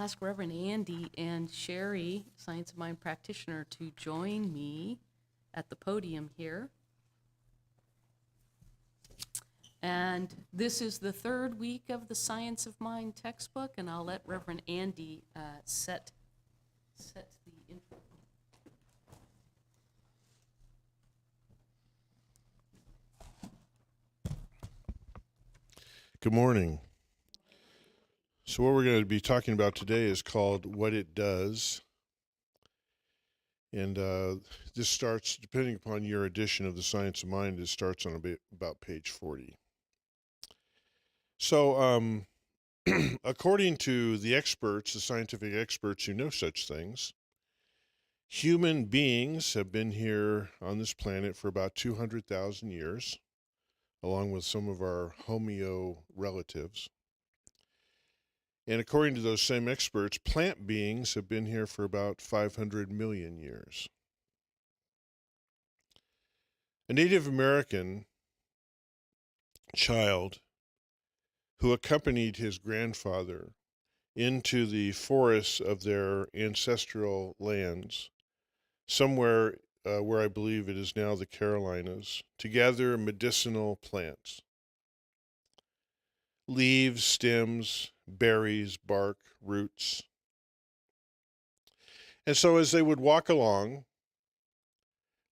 ask Reverend Andy and Sherry, Science of Mind practitioner, to join me at the podium here. And this is the third week of the Science of Mind textbook, and I'll let Reverend Andy set the intro. Good morning. So what we're going to be talking about today is called What It Does. And this starts, depending upon your edition of the Science of Mind, it starts on about page 40. So according to the experts, the scientific experts who know such things, human beings have been here on this planet for about 200,000 years, along with some of our Homeo relatives. And according to those same experts, plant beings have been here for about 500 million years. A Native American child who accompanied his grandfather into the forests of their ancestral lands, somewhere where I believe it is now the Carolinas, to gather medicinal plants. Leaves, stems, berries, bark, roots. And so as they would walk along,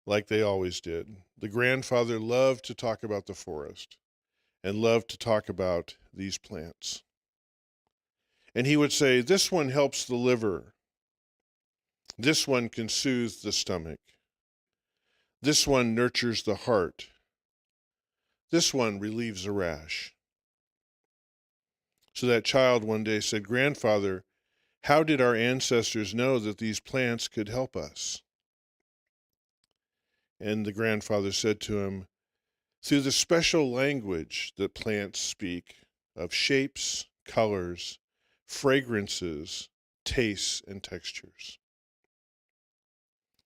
like they always did, the grandfather loved to talk about the forest and loved to talk about these plants. And he would say, this one helps the liver. This one can soothe the stomach. This one nurtures the heart. This one relieves a rash. So that child one day said, Grandfather, how did our ancestors know that these plants could help us? And the grandfather said to him, through the special language that plants speak of shapes, colors, fragrances, tastes, and textures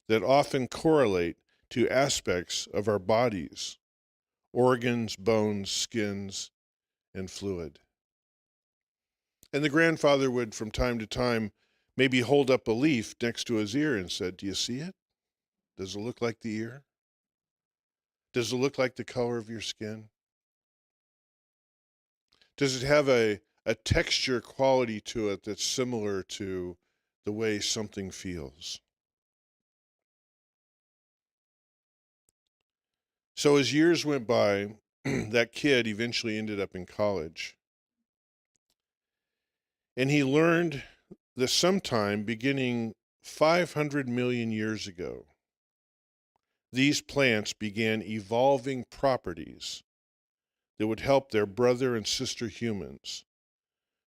that often correlate to aspects of our bodies, organs, bones, skins, and fluid. And the grandfather would, from time to time, maybe hold up a leaf next to his ear and said, do you see it? Does it look like the ear? Does it look like the color of your skin? Does it have a texture quality to it that's similar to the way something feels? So as years went by, that kid eventually ended up in college. And he learned that sometime beginning 500 million years ago, these plants began evolving properties that would help their brother and sister humans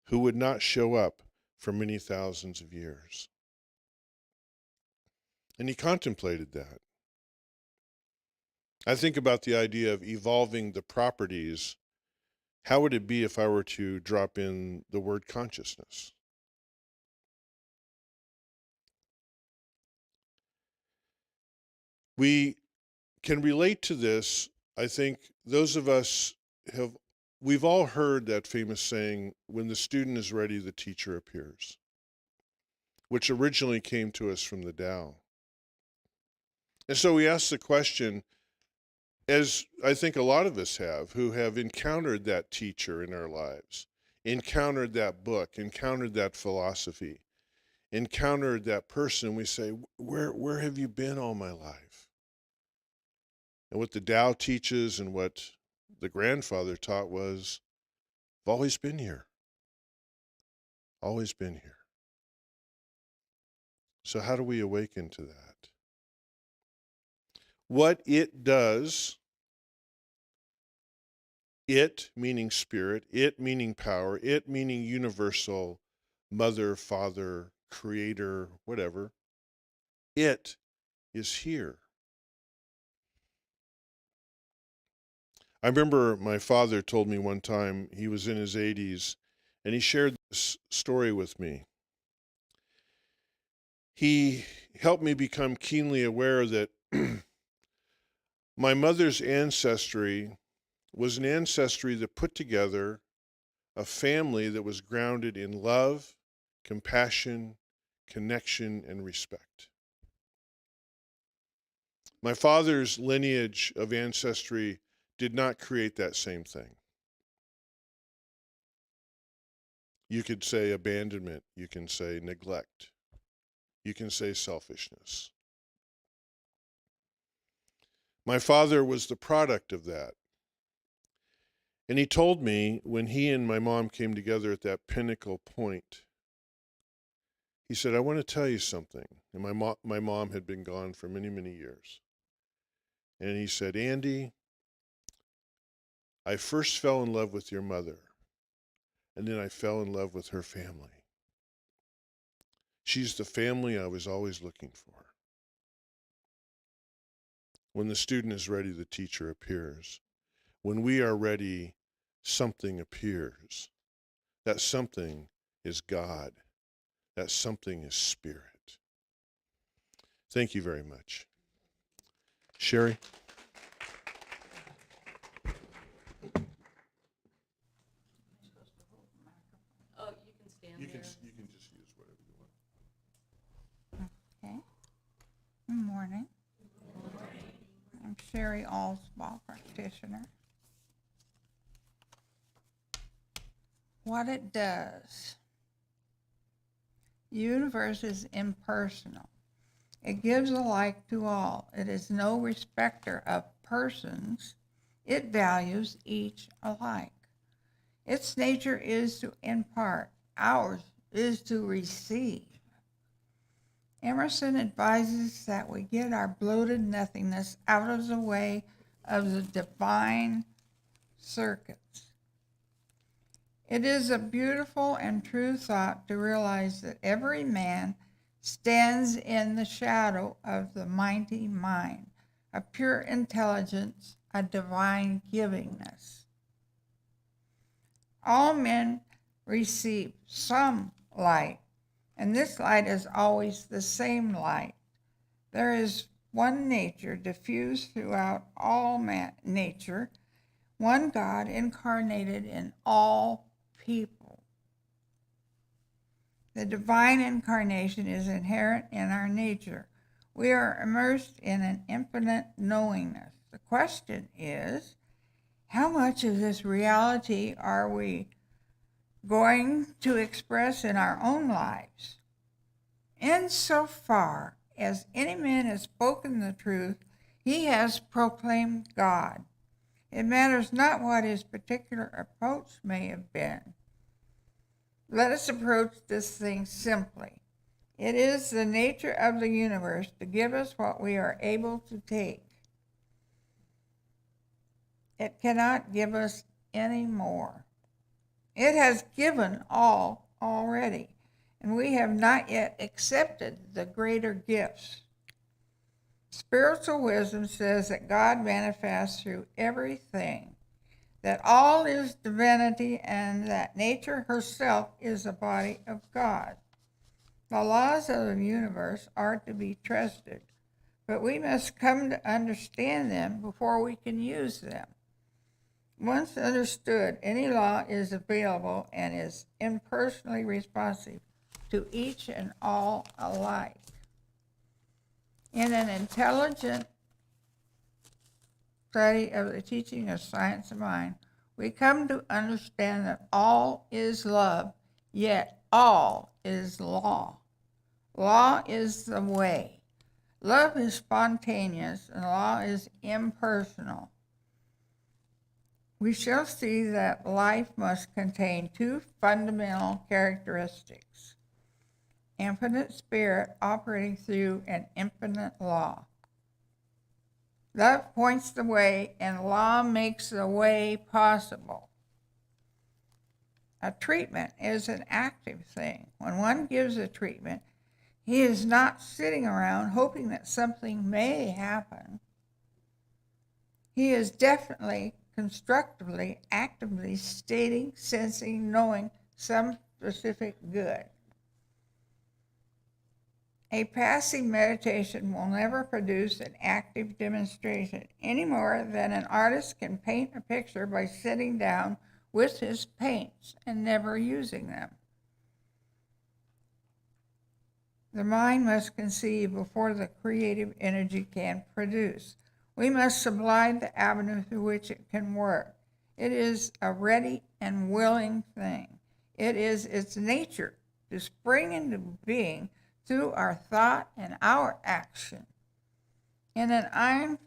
who would not show up for many thousands of years. And he contemplated that. I think about the idea of evolving the properties. How would it be if I were to drop in the word consciousness? We can relate to this. I think those of us we've all heard that famous saying, when the student is ready, the teacher appears, which originally came to us from the Tao. And so we ask the question, as I think a lot of us have, who have encountered that teacher in our lives, encountered that book, encountered that philosophy, encountered that person, we say, where have you been all my life? And what the Tao teaches and what the grandfather taught was, I've always been here. Always been here. So how do we awaken to that? What it does, it meaning spirit, it meaning power, it meaning universal, mother, father, creator, whatever, it is here. I remember my father told me one time, he was in his 80s, and he shared this story with me. He helped me become keenly aware that my mother's ancestry was an ancestry that put together a family that was grounded in love, compassion, connection, and respect. My father's lineage of ancestry did not create that same thing. You could say abandonment, you can say neglect, you can say selfishness. My father was the product of that. And he told me when he and my mom came together at that pinnacle point, he said, I want to tell you something. And my mom had been gone for many, many years. And he said, Andy, I first fell in love with your mother, and then I fell in love with her family. She's the family I was always looking for. When the student is ready, the teacher appears. When we are ready, something appears. That something is God. That something is Spirit. Thank you very much. Sherry? Oh, you can stand You there. can just use whatever you want. Okay. Good morning. I'm Sherry Allspaugh, practitioner. What it does. The universe is impersonal. It gives alike to all. It is no respecter of persons. It values each alike. Its nature is to impart. Ours is to receive. Emerson advises that we get our bloated nothingness out of the way of the divine circuits. It is a beautiful and true thought to realize that every man stands in the shadow of the mighty mind, a pure intelligence, a divine givingness. All men receive some light, and this light is always the same light. There is one nature diffused throughout all nature, one God incarnated in all people. The divine incarnation is inherent in our nature. We are immersed in an infinite knowingness. The question is, how much of this reality are we going to express in our own lives? Insofar as any man has spoken the truth, he has proclaimed God. It matters not what his particular approach may have been. Let us approach this thing simply. It is the nature of the universe to give us what we are able to take. It cannot give us any more. It has given all already, and we have not yet accepted the greater gifts. Spiritual wisdom says that God manifests through everything, that all is divinity, and that nature herself is a body of God. The laws of the universe are to be trusted, but we must come to understand them before we can use them. Once understood, any law is available and is impersonally responsive to each and all alike. In an intelligent study of the teaching of science of mind, we come to understand that all is love, yet all is law. Law is the way. Love is spontaneous, and law is impersonal. We shall see that life must contain two fundamental characteristics: infinite spirit operating through an infinite law. Love points the way, and law makes the way possible. A treatment is an active thing. When one gives a treatment, he is not sitting around hoping that something may happen. He is definitely, constructively, actively stating, sensing, knowing some specific good. A passive meditation will never produce an active demonstration any more than an artist can paint a picture by sitting down with his paints and never using them. The mind must conceive before the creative energy can produce. We must supply the avenue through which it can work. It is a ready and willing thing. It is its nature to spring into being through our thought and our action. In an iron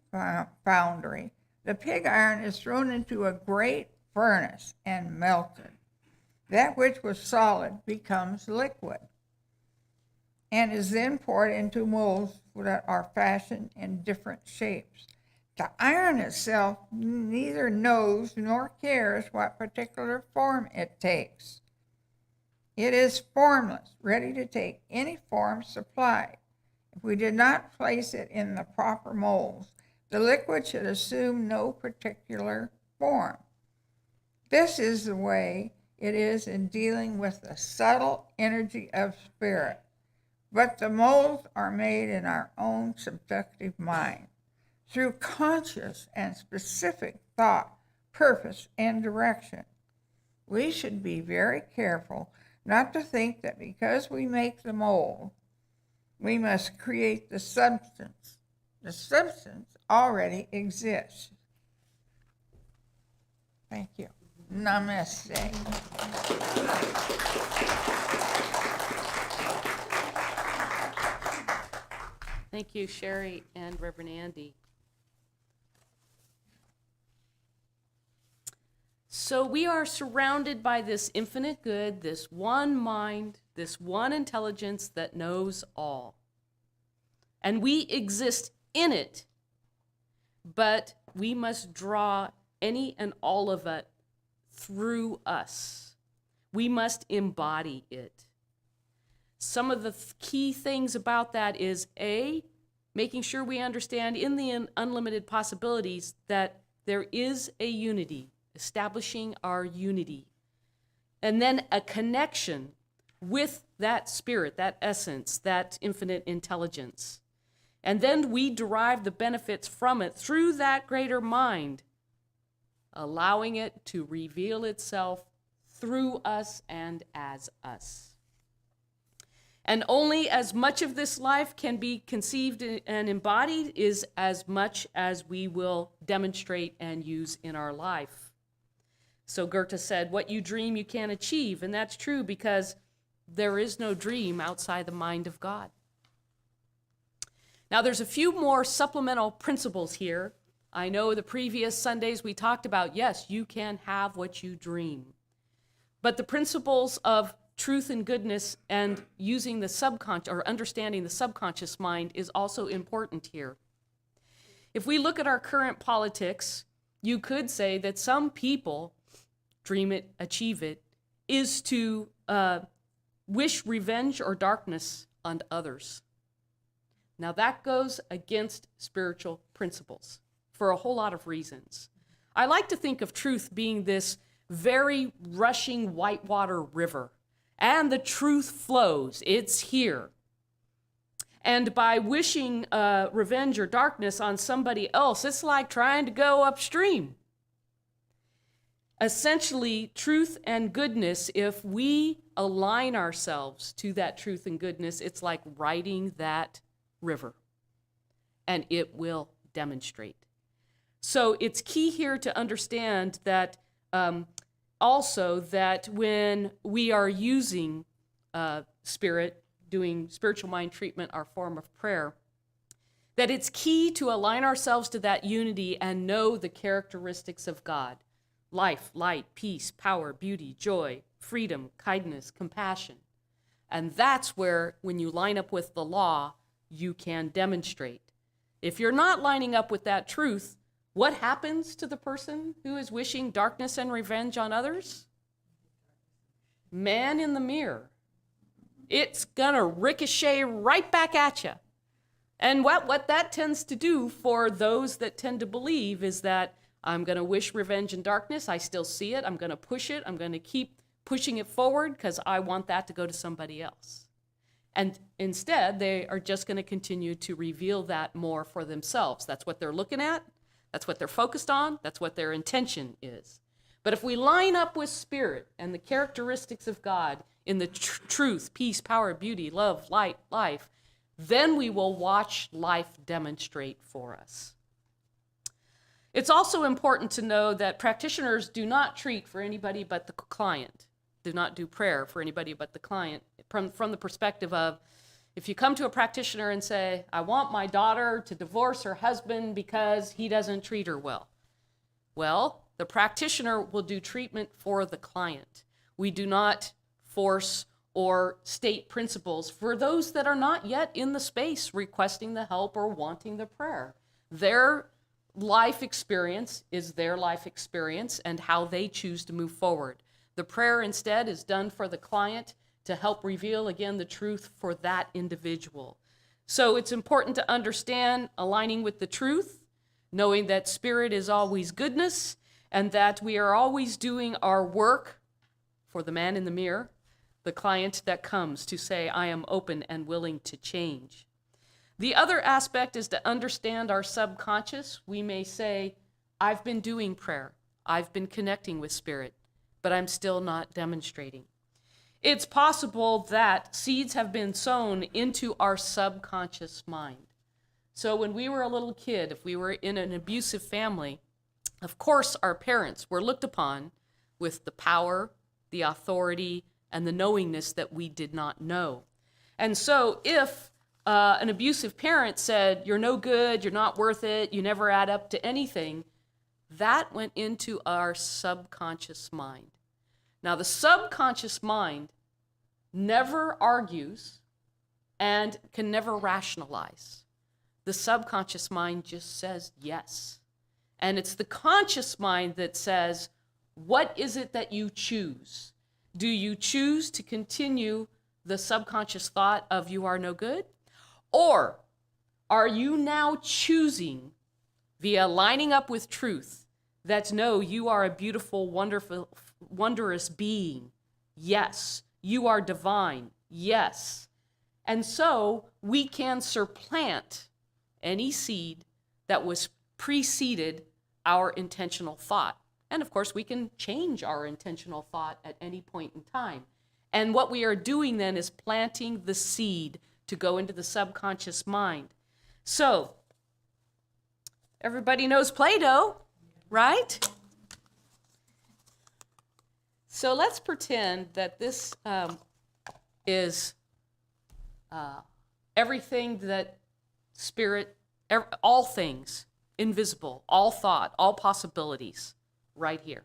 foundry, the pig iron is thrown into a great furnace and melted. That which was solid becomes liquid and is then poured into molds that are fashioned in different shapes. The iron itself neither knows nor cares what particular form it takes. It is formless, ready to take any form supplied. If we did not place it in the proper molds, the liquid should assume no particular form. This is the way it is in dealing with the subtle energy of spirit. But the molds are made in our own subjective mind, through conscious and specific thought, purpose, and direction. We should be very careful not to think that because we make the mold, we must create the substance. The substance already exists. Thank you. Namaste. Thank you, Sherry and Reverend Andy. So we are surrounded by this infinite good, this one mind, this one intelligence that knows all. And we exist in it, but we must draw any and all of it through us. We must embody it. Some of the key things about that is A, making sure we understand in the unlimited possibilities that there is a unity, establishing our unity. And then a connection with that spirit, that essence, that infinite intelligence. And then we derive the benefits from it through that greater mind, allowing it to reveal itself through us and as us. And only as much of this life can be conceived and embodied is as much as we will demonstrate and use in our life. So Goethe said, what you dream you can achieve. And that's true because there is no dream outside the mind of God. Now there's a few more supplemental principles here. I know the previous Sundays we talked about, yes, you can have what you dream. But the principles of truth and goodness and using the subconscious or understanding the subconscious mind is also important here. If we look at our current politics, you could say that some people dream it, achieve it, is to wish revenge or darkness on others. Now that goes against spiritual principles for a whole lot of reasons. I like to think of truth being this very rushing whitewater river. And the truth flows. It's here. And by wishing revenge or darkness on somebody else, it's like trying to go upstream. Essentially, truth and goodness, if we align ourselves to that truth and goodness, it's like riding that river. And it will demonstrate. So it's key here to understand that also that when we are using spirit, doing spiritual mind treatment, our form of prayer, that it's key to align ourselves to that unity and know the characteristics of God. Life, light, peace, power, beauty, joy, freedom, kindness, compassion. And that's where, when you line up with the law, you can demonstrate. If you're not lining up with that truth, what happens to the person who is wishing darkness and revenge on others? Man in the mirror. It's gonna ricochet right back at you. And what that tends to do for those that tend to believe is that I'm gonna wish revenge and darkness, I still see it, I'm gonna push it, I'm gonna keep pushing it forward because I want that to go to somebody else. And instead, they are just gonna continue to reveal that more for themselves. That's what they're looking at. That's what they're focused on. That's what their intention is. But if we line up with Spirit and the characteristics of God in the truth, peace, power, beauty, love, light, life, then we will watch life demonstrate for us. It's also important to know that practitioners do not treat for anybody but the client, do not do prayer for anybody but the client, from the perspective of, if you come to a practitioner and say, I want my daughter to divorce her husband because he doesn't treat her well. Well, the practitioner will do treatment for the client. We do not force or state principles for those that are not yet in the space requesting the help or wanting the prayer. Their life experience is their life experience and how they choose to move forward. The prayer instead is done for the client to help reveal again the truth for that individual. So it's important to understand aligning with the truth, knowing that Spirit is always goodness, and that we are always doing our work for the man in the mirror, the client that comes to say, I am open and willing to change. The other aspect is to understand our subconscious. We may say, I've been doing prayer, I've been connecting with Spirit, but I'm still not demonstrating. It's possible that seeds have been sown into our subconscious mind. So when we were a little kid, if we were in an abusive family, of course our parents were looked upon with the power, the authority, and the knowingness that we did not know. And so if an abusive parent said, you're no good, you're not worth it, you never add up to anything, that went into our subconscious mind. Now, the subconscious mind never argues and can never rationalize. The subconscious mind just says yes. And it's the conscious mind that says, what is it that you choose? Do you choose to continue the subconscious thought of you are no good? Or are you now choosing, via lining up with truth, that no, you are a beautiful, wonderful, wondrous being? Yes. You are divine. Yes. And so we can supplant any seed that was preceded our intentional thought. And of course, we can change our intentional thought at any point in time. And what we are doing then is planting the seed to go into the subconscious mind. So, everybody knows Play-Doh, right? So let's pretend that this is everything that Spirit, all things, invisible, all thought, all possibilities, right here.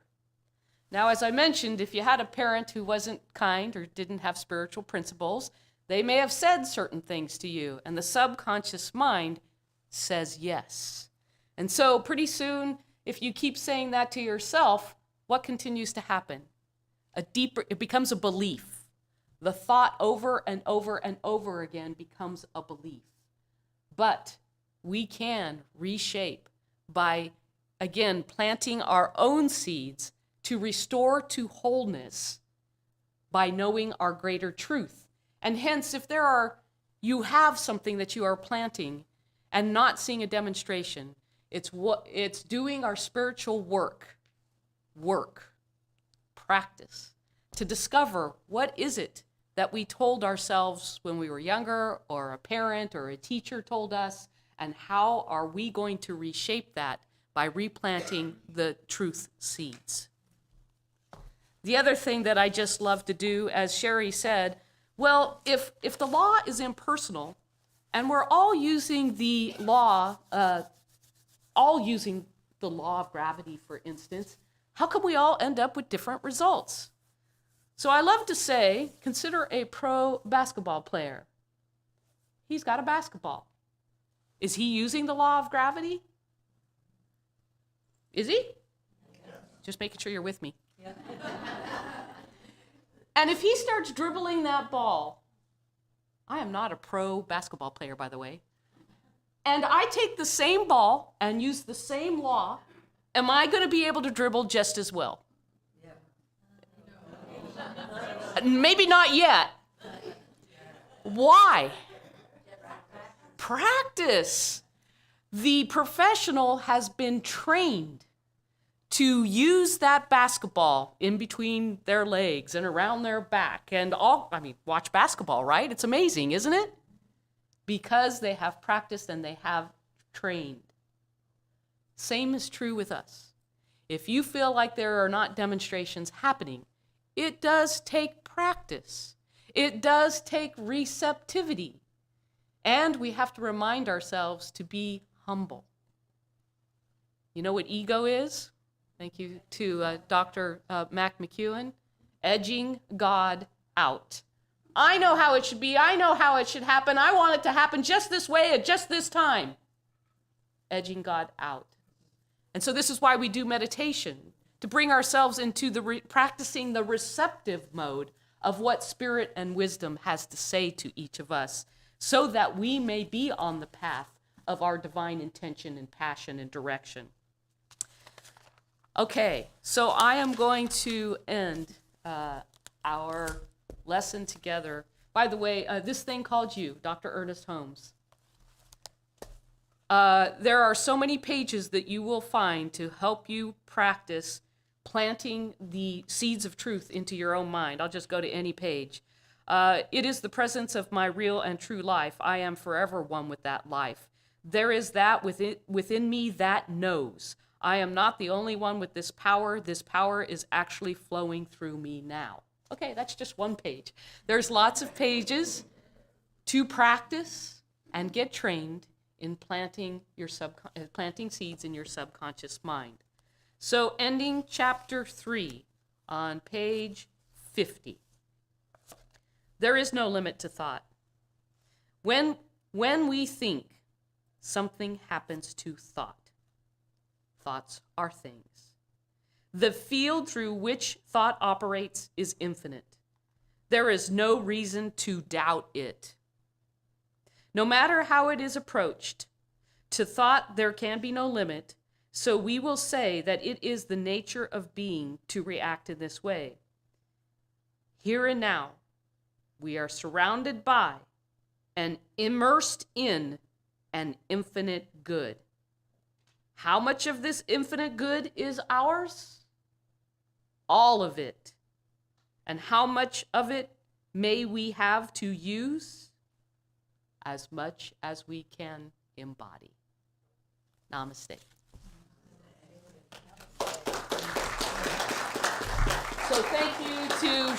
Now, as I mentioned, if you had a parent who wasn't kind or didn't have spiritual principles, they may have said certain things to you, and the subconscious mind says yes. And so pretty soon, if you keep saying that to yourself, what continues to happen? It becomes a belief. The thought over and over and over again becomes a belief. But we can reshape by, again, planting our own seeds to restore to wholeness by knowing our greater truth. And hence, if you have something that you are planting and not seeing a demonstration, it's doing our spiritual work, practice, to discover what is it that we told ourselves when we were younger, or a parent or a teacher told us, and how are we going to reshape that by replanting the truth seeds. The other thing that I just love to do, as Sherry said, well, if the law is impersonal, and we're all using the law of gravity, for instance, how come we all end up with different results? So I love to say, consider a pro basketball player. He's got a basketball. Is he using the law of gravity? Is he? Yeah. Just making sure you're with me. Yeah. And if he starts dribbling that ball, I am not a pro basketball player, by the way, and I take the same ball and use the same law, am I going to be able to dribble just as well? Yeah. Maybe not yet. Why? Practice. The professional has been trained to use that basketball in between their legs and around their back and watch basketball, right? It's amazing, isn't it? Because they have practiced and they have trained. Same is true with us. If you feel like there are not demonstrations happening, it does take practice. It does take receptivity. And we have to remind ourselves to be humble. You know what ego is? Thank you to Dr. Mac McEwen. Edging God out. I know how it should be. I know how it should happen. I want it to happen just this way at just this time. Edging God out. And so this is why we do meditation, to bring ourselves into practicing the receptive mode of what spirit and wisdom has to say to each of us, so that we may be on the path of our divine intention and passion and direction. Okay, so I am going to end our lesson together. By the way, this thing called you, Dr. Ernest Holmes. There are so many pages that you will find to help you practice planting the seeds of truth into your own mind. I'll just go to any page. It is the presence of my real and true life. I am forever one with that life. There is that within me that knows. I am not the only one with this power. This power is actually flowing through me now. Okay, that's just one page. There's lots of pages to practice and get trained in planting seeds in your subconscious mind. So ending chapter 3 on page 50. There is no limit to thought. When we think, something happens to thought. Thoughts are things. The field through which thought operates is infinite. There is no reason to doubt it. No matter how it is approached, to thought there can be no limit, so we will say that it is the nature of being to react in this way. Here and now, we are surrounded by and immersed in an infinite good. How much of this infinite good is ours? All of it. And how much of it may we have to use? As much as we can embody. Namaste. So thank you to